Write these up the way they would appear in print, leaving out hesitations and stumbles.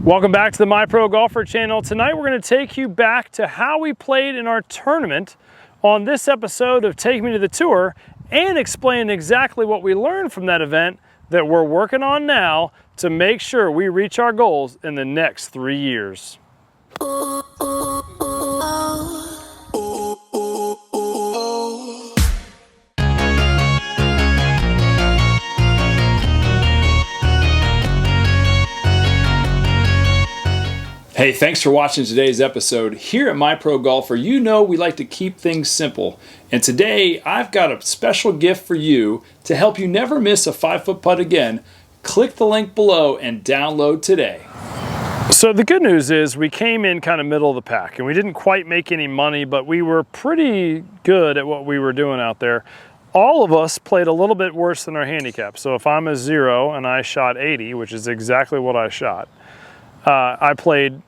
Welcome back to the My Pro Golfer channel. Tonight we're going to take you back to how we played in our tournament on this episode of Take Me to the Tour and explain exactly what we learned from that event that we're working on now to make sure we reach our goals in the next 3 years. Hey, thanks for watching today's episode. Here at My Pro Golfer, you know we like to keep things simple. And today, I've got a special gift for you to help you never miss a 5-foot putt again. Click the link below and download today. So the good news is we came in kind of middle of the pack and we didn't quite make any money, but we were pretty good at what we were doing out there. All of us played a little bit worse than our handicap. So if I'm a 0 and I shot 80, which is exactly what I shot, I played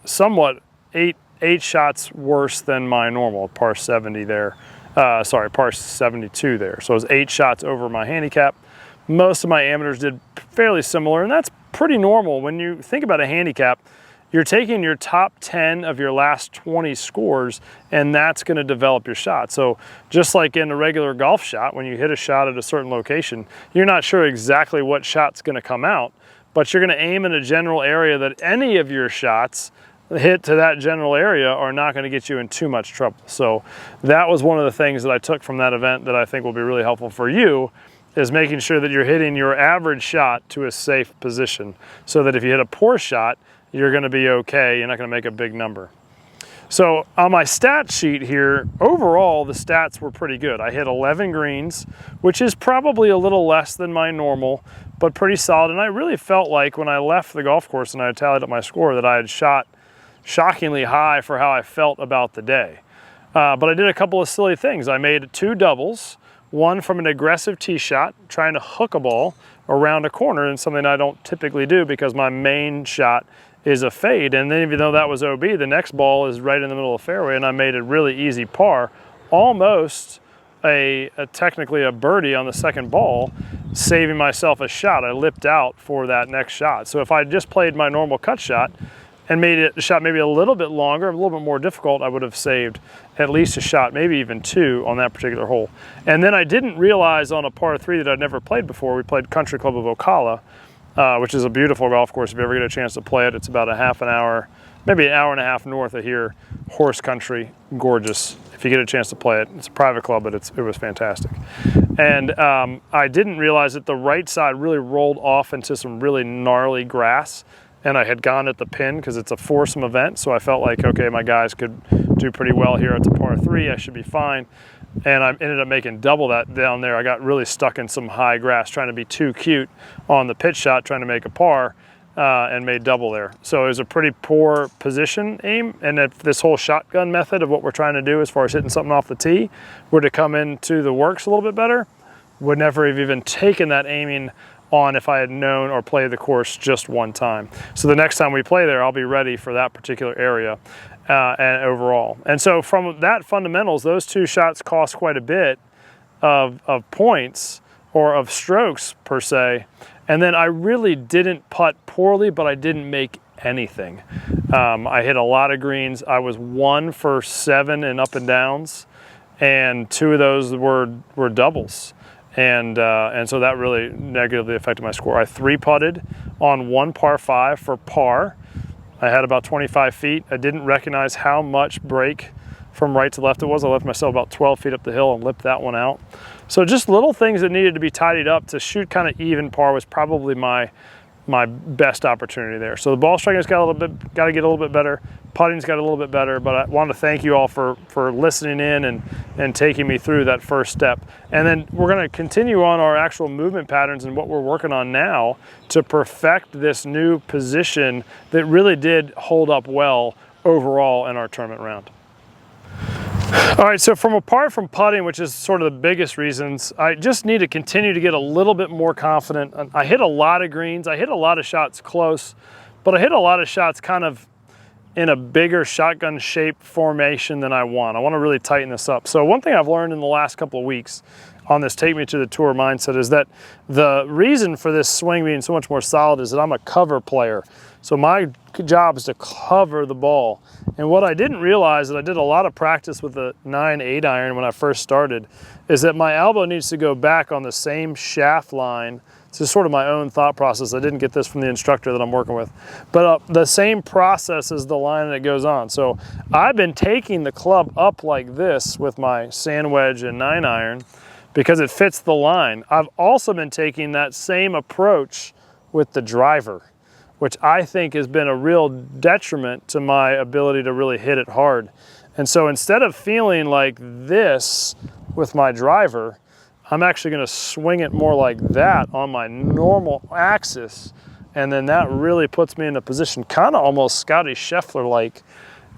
somewhat eight shots worse than my normal par 70 there. Par 72 there. So it was 8 shots over my handicap. Most of my amateurs did fairly similar, and that's pretty normal. When you think about a handicap, you're taking your top 10 of your last 20 scores, and that's going to develop your shot. So just like in a regular golf shot, when you hit a shot at a certain location, you're not sure exactly what shot's going to come out, but you're going to aim in a general area that any of your shots hit to that general area are not going to get you in too much trouble. So that was one of the things that I took from that event that I think will be really helpful for you, is making sure that you're hitting your average shot to a safe position so that if you hit a poor shot, you're going to be okay. You're not going to make a big number. So on my stat sheet here, overall the stats were pretty good. I hit 11 greens, which is probably a little less than my normal, but pretty solid. And I really felt like when I left the golf course and I tallied up my score that I had shot shockingly high for how I felt about the day. But I did a couple of silly things. I made 2 doubles, one from an aggressive tee shot, trying to hook a ball around a corner, and something I don't typically do because my main shot is a fade. And then even though that was OB, the next ball is right in the middle of the fairway, and I made a really easy par, almost technically a birdie on the second ball, saving myself a shot. I lipped out for that next shot. So if I just played my normal cut shot and made it the shot maybe a little bit longer, a little bit more difficult, I would have saved at least a shot, maybe even 2 on that particular hole. And then I didn't realize on a par 3 that I'd never played before. We played Country Club of Ocala, which is a beautiful golf course. If you ever get a chance to play it, it's about a half an hour, maybe an hour and a half north of here. Horse country, gorgeous. If you get a chance to play it, it's a private club, but it was fantastic. And I didn't realize that the right side really rolled off into some really gnarly grass, and I had gone at the pin because it's a foursome event, so I felt like, okay, my guys could do pretty well here. It's a par 3, I should be fine. And I ended up making double that down there. I got really stuck in some high grass trying to be too cute on the pitch shot, trying to make a par, and made double there. So it was a pretty poor position aim, and if this whole shotgun method of what we're trying to do as far as hitting something off the tee were to come into the works a little bit better, would never have even taken that aiming on if I had known or played the course just one time. So the next time we play there, I'll be ready for that particular area and overall. And so from that fundamentals, those 2 shots cost quite a bit of points or of strokes per se. And then I really didn't putt poorly, but I didn't make anything. I hit a lot of greens. I was 1 for 7 in up and downs, and 2 of those were doubles. And so that really negatively affected my score. I 3-putted on 1 par 5 for par. I had about 25 feet. I didn't recognize how much break from right to left it was. I left myself about 12 feet up the hill and lipped that one out. So just little things that needed to be tidied up to shoot kind of even par was probably my best opportunity there. So the ball striking's got to get a little bit better. Putting's got a little bit better, but I want to thank you all for listening in and taking me through that first step. And then we're going to continue on our actual movement patterns and what we're working on now to perfect this new position that really did hold up well overall in our tournament round. All right, so apart from putting, which is sort of the biggest reasons, I just need to continue to get a little bit more confident. I hit a lot of greens. I hit a lot of shots close, but I hit a lot of shots kind of in a bigger shotgun shape formation than I want. I want to really tighten this up. So one thing I've learned in the last couple of weeks on this Take Me to the Tour mindset is that the reason for this swing being so much more solid is that I'm a cover player. So my job is to cover the ball. And what I didn't realize, that I did a lot of practice with the 9/8 iron when I first started, is that my elbow needs to go back on the same shaft line. It's just sort of my own thought process. I didn't get this from the instructor that I'm working with. But the same process as the line that goes on. So I've been taking the club up like this with my sand wedge and 9 iron because it fits the line. I've also been taking that same approach with the driver, which I think has been a real detriment to my ability to really hit it hard. And so instead of feeling like this with my driver, I'm actually gonna swing it more like that on my normal axis. And then that really puts me in a position, kind of almost Scotty Scheffler-like,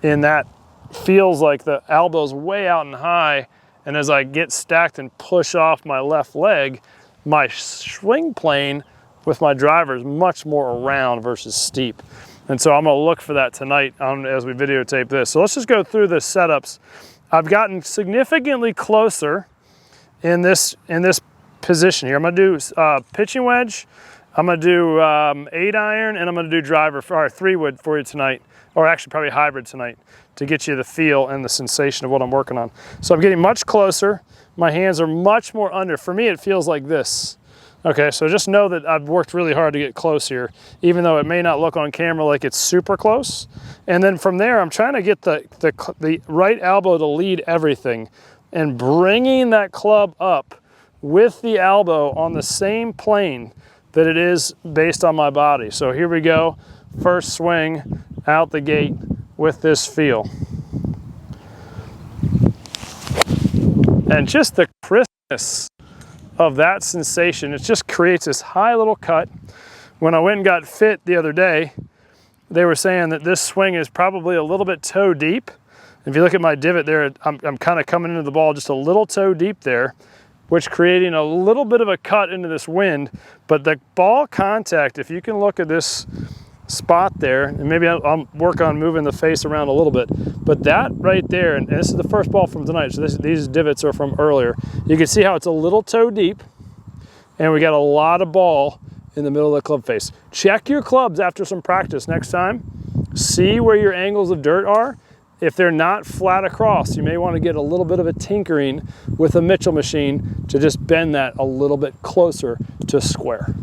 in that feels like the elbow's way out and high. And as I get stacked and push off my left leg, my swing plane with my driver is much more around versus steep. And so I'm gonna look for that tonight as we videotape this. So let's just go through the setups. I've gotten significantly closer in this position here. I'm gonna do pitching wedge, I'm gonna do 8 iron, and I'm gonna do driver, or 3-wood for you tonight, or actually probably hybrid tonight, to get you the feel and the sensation of what I'm working on. So I'm getting much closer. My hands are much more under. For me, it feels like this. Okay, so just know that I've worked really hard to get close here, even though it may not look on camera like it's super close. And then from there, I'm trying to get the right elbow to lead everything and bringing that club up with the elbow on the same plane that it is based on my body. So here we go, first swing out the gate with this feel. And just the crispness of that sensation, it just creates this high little cut. When I went and got fit the other day, they were saying that this swing is probably a little bit toe deep. If you look at my divot there, I'm kind of coming into the ball just a little toe deep there, which creating a little bit of a cut into this wind. But the ball contact, if you can look at this spot there, and maybe I'll work on moving the face around a little bit, but that right there, and this is the first ball from tonight, so these divots are from earlier. You can see how it's a little toe deep, and we got a lot of ball in the middle of the club face. Check your clubs after some practice next time. See where your angles of dirt are. If they're not flat across, you may want to get a little bit of a tinkering with a Mitchell machine to just bend that a little bit closer to square.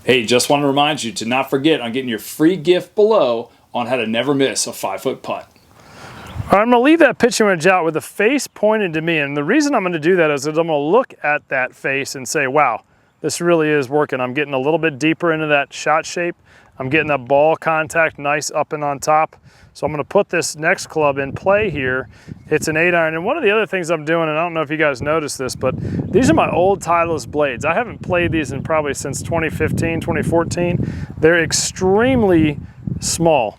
Hey, just want to remind you to not forget on getting your free gift below on how to never miss a 5-foot putt. All right, I'm gonna leave that pitching wedge out with the face pointed to me. And the reason I'm gonna do that is that I'm gonna look at that face and say, wow, this really is working. I'm getting a little bit deeper into that shot shape. I'm getting that ball contact nice up and on top. So I'm gonna put this next club in play here. It's an 8 iron. And one of the other things I'm doing, and I don't know if you guys noticed this, but these are my old Titleist blades. I haven't played these in probably since 2015, 2014. They're extremely small,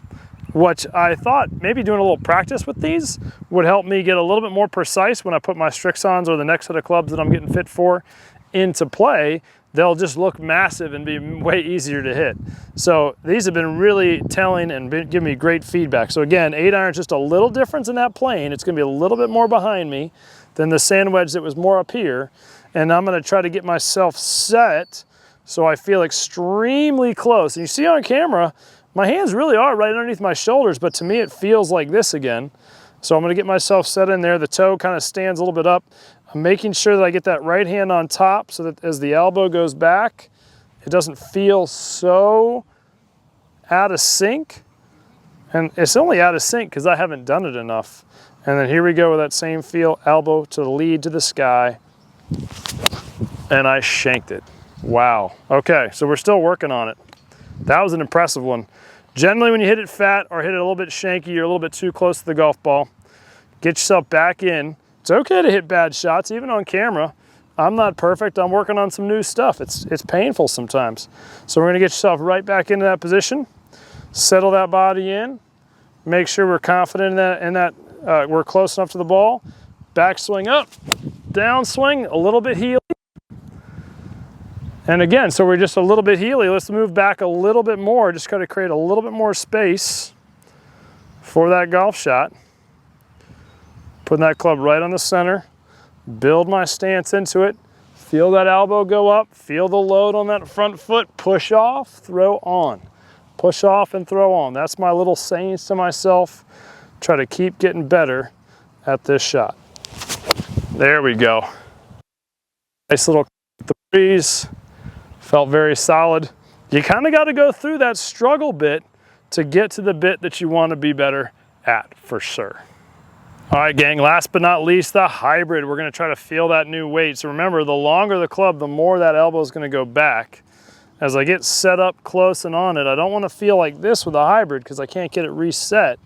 which I thought maybe doing a little practice with these would help me get a little bit more precise when I put my Strixons or the next set of clubs that I'm getting fit for into play. They'll just look massive and be way easier to hit. So these have been really telling and giving me great feedback. So again, 8 iron is just a little difference in that plane. It's gonna be a little bit more behind me than the sand wedge that was more up here. And I'm gonna try to get myself set so I feel extremely close. And you see on camera, my hands really are right underneath my shoulders, but to me it feels like this again. So I'm gonna get myself set in there. The toe kind of stands a little bit up. I'm making sure that I get that right hand on top so that as the elbow goes back, it doesn't feel so out of sync. And it's only out of sync because I haven't done it enough. And then here we go with that same feel, elbow to the lead to the sky. And I shanked it. Wow. Okay, so we're still working on it. That was an impressive one. Generally, when you hit it fat or hit it a little bit shanky, you're a little bit too close to the golf ball. Get yourself back in. It's okay to hit bad shots, even on camera. I'm not perfect. I'm working on some new stuff. It's painful sometimes. So we're gonna get yourself right back into that position, settle that body in, make sure we're confident in that we're close enough to the ball. Back swing up, down swing, a little bit heely. And again, so we're just a little bit heely. Let's move back a little bit more. Just gotta create a little bit more space for that golf shot. Putting that club right on the center, build my stance into it, feel that elbow go up, feel the load on that front foot, push off, throw on. push off and throw on. That's my little sayings to myself. Try to keep getting better at this shot. There we go. Nice little the breeze. Felt very solid. You kind of got to go through that struggle bit to get to the bit that you want to be better at, for sure. All right, gang, last but not least, the hybrid. We're going to try to feel that new weight. So remember, the longer the club, the more that elbow is going to go back. As I get set up close and on it, I don't want to feel like this with a hybrid because I can't get it reset.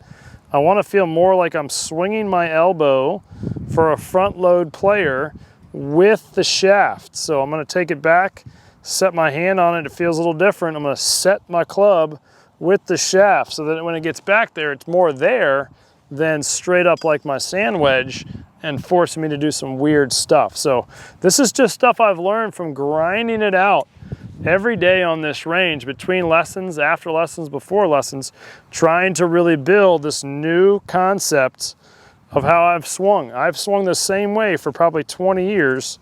I want to feel more like I'm swinging my elbow for a front load player with the shaft. So I'm going to take it back, set my hand on it. It feels a little different. I'm going to set my club with the shaft so that when it gets back there, it's more there than straight up like my sand wedge and forcing me to do some weird stuff. So this is just stuff I've learned from grinding it out every day on this range, between lessons, after lessons, before lessons, trying to really build this new concept of how I've swung. I've swung the same way for probably 20 years,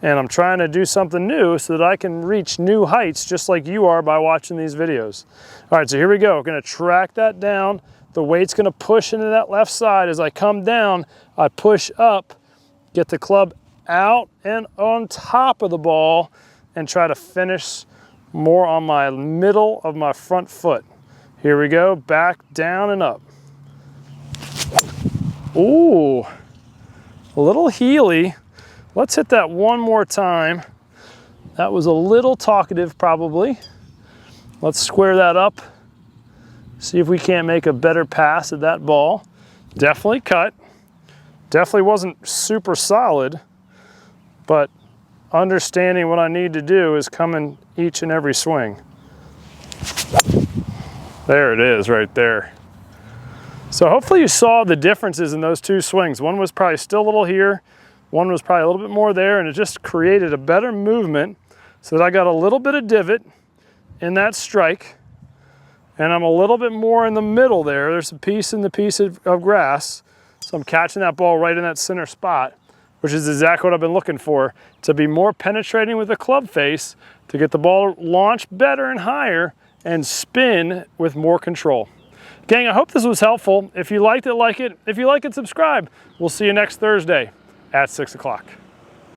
and I'm trying to do something new so that I can reach new heights just like you are by watching these videos. All right, so here we go. We're gonna track that down. The weight's gonna push into that left side. As I come down, I push up, get the club out and on top of the ball, and try to finish more on my middle of my front foot. Here we go, back, down, and up. Ooh, a little heely. Let's hit that one more time. That was a little talkative probably. Let's square that up. See if we can't make a better pass at that ball. Definitely cut. Definitely wasn't super solid, but understanding what I need to do is come in each and every swing. There it is right there. So hopefully you saw the differences in those two swings. One was probably still a little here, one was probably a little bit more there, and it just created a better movement so that I got a little bit of divot in that strike, and I'm a little bit more in the middle there. There's a piece in the piece of grass, so I'm catching that ball right in that center spot, which is exactly what I've been looking for, to be more penetrating with the club face, to get the ball launched better and higher and spin with more control. Gang, I hope this was helpful. If you liked it, like it. If you like it, subscribe. We'll see you next Thursday at 6 o'clock.